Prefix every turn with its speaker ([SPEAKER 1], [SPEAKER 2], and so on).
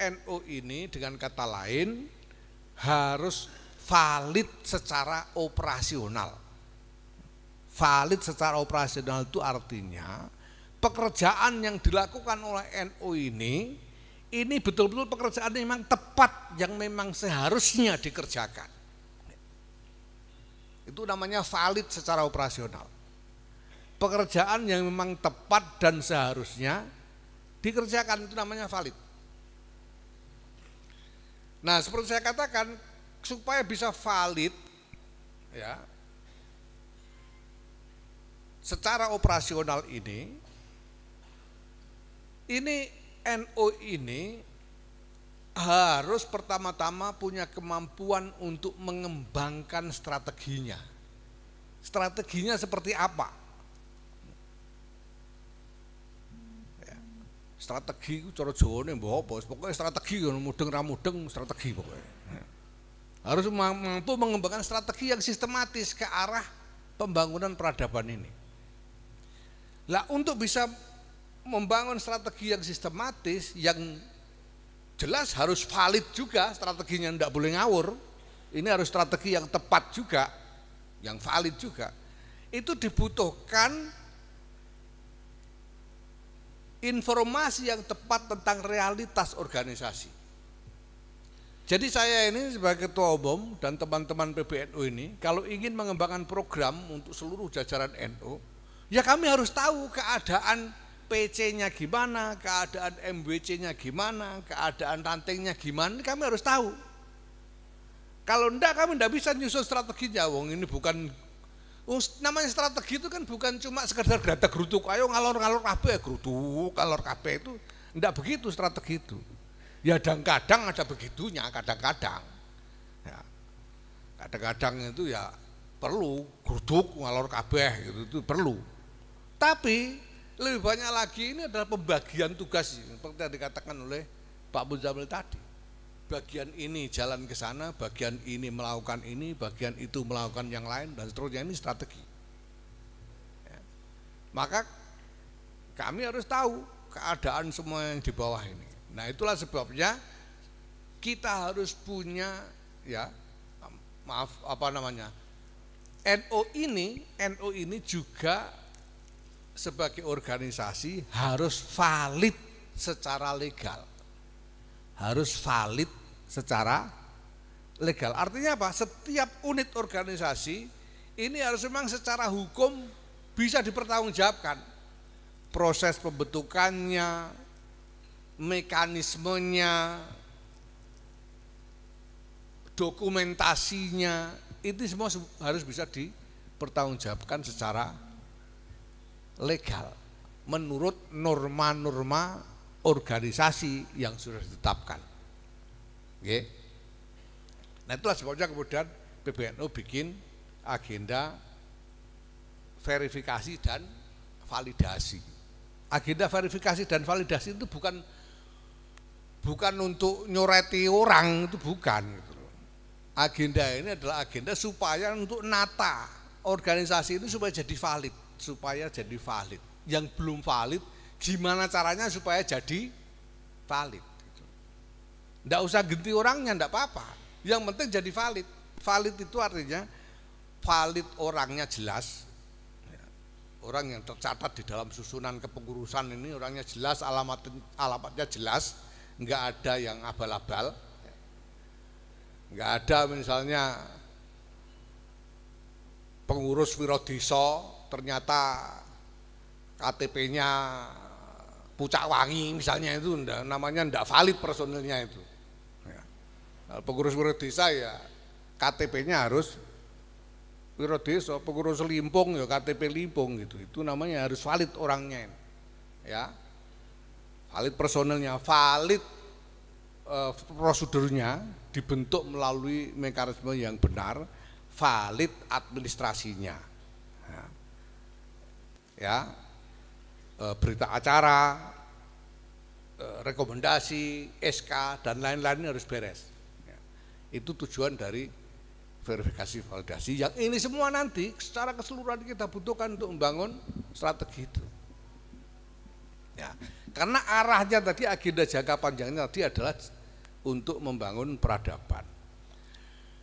[SPEAKER 1] NU ini dengan kata lain harus valid secara operasional. Valid secara operasional itu artinya pekerjaan yang dilakukan oleh NU ini betul-betul pekerjaan yang memang tepat, yang memang seharusnya dikerjakan. Itu namanya valid secara operasional. Pekerjaan yang memang tepat dan seharusnya dikerjakan itu namanya valid. Nah, seperti saya katakan, supaya bisa valid ya secara operasional ini NU ini harus pertama-tama punya kemampuan untuk mengembangkan strateginya. Strateginya seperti apa? Strategi itu cara Jawane mbok apa, pokoknya strategi mudeng ra mudeng strategi pokoknya. Harus mampu mengembangkan strategi yang sistematis ke arah pembangunan peradaban ini. Lah untuk bisa membangun strategi yang sistematis, yang jelas harus valid juga strateginya, tidak boleh ngawur. Ini harus strategi yang tepat juga, yang valid juga. Itu dibutuhkan informasi yang tepat tentang realitas organisasi. Jadi saya ini sebagai ketua umum dan teman-teman PBNU ini, kalau ingin mengembangkan program untuk seluruh jajaran NU, ya kami harus tahu keadaan PC-nya gimana, keadaan MWC-nya gimana, keadaan rantingnya gimana, kami harus tahu. Kalau enggak kami enggak bisa nyusun strateginya, wong ini bukan namanya strategi itu kan bukan cuma sekedar geruduk, ayo ngalor-ngalor kabeh geruduk, ngalor kabeh itu enggak begitu strategi itu. Ya kadang-kadang ada begitunya, kadang-kadang. Ya. Kadang-kadang itu ya perlu geruduk ngalor kabeh gitu, itu perlu. Tapi lebih banyak lagi ini adalah pembagian tugas seperti yang dikatakan oleh Pak Muzamil tadi. Bagian ini jalan ke sana, bagian ini melakukan ini, bagian itu melakukan yang lain dan seterusnya, ini strategi. Ya. Maka kami harus tahu keadaan semua yang di bawah ini. Nah, itulah sebabnya kita harus punya NU ini juga sebagai organisasi harus valid secara legal. Harus valid secara legal. Artinya apa? Setiap unit organisasi ini harus memang secara hukum bisa dipertanggungjawabkan. Proses pembentukannya, mekanismenya, dokumentasinya, itu semua harus bisa dipertanggungjawabkan secara legal menurut norma-norma organisasi yang sudah ditetapkan. Oke. Nah, itulah sebabnya kemudian PBNU bikin agenda verifikasi dan validasi. Agenda verifikasi dan validasi itu bukan untuk nyoreti orang, itu bukan gitu. Agenda ini adalah agenda supaya untuk nata organisasi ini supaya jadi valid, Yang belum valid gimana caranya supaya jadi valid. Nggak usah ganti orangnya, nggak apa-apa. Yang penting jadi valid. Valid itu artinya valid orangnya jelas. Orang yang tercatat di dalam susunan kepengurusan ini orangnya jelas, alamatnya jelas, nggak ada yang abal-abal. Nggak ada misalnya pengurus Wirodesa ternyata KTP-nya Pucak Wangi misalnya, itu namanya ndak valid personilnya itu. Ya. Pengurus desa ya KTP-nya harus Wirodesa, pengurus Limpung ya KTP Limpung gitu. Itu namanya harus valid orangnya. Ya. Valid personilnya, valid prosedurnya dibentuk melalui mekanisme yang benar, valid administrasinya. Ya. Berita acara, rekomendasi, SK dan lain-lain harus beres. Itu tujuan dari verifikasi validasi. Yang ini semua nanti secara keseluruhan kita butuhkan untuk membangun strategi itu. Ya, Karena arahnya tadi, agenda jangka panjangnya tadi adalah untuk membangun peradaban.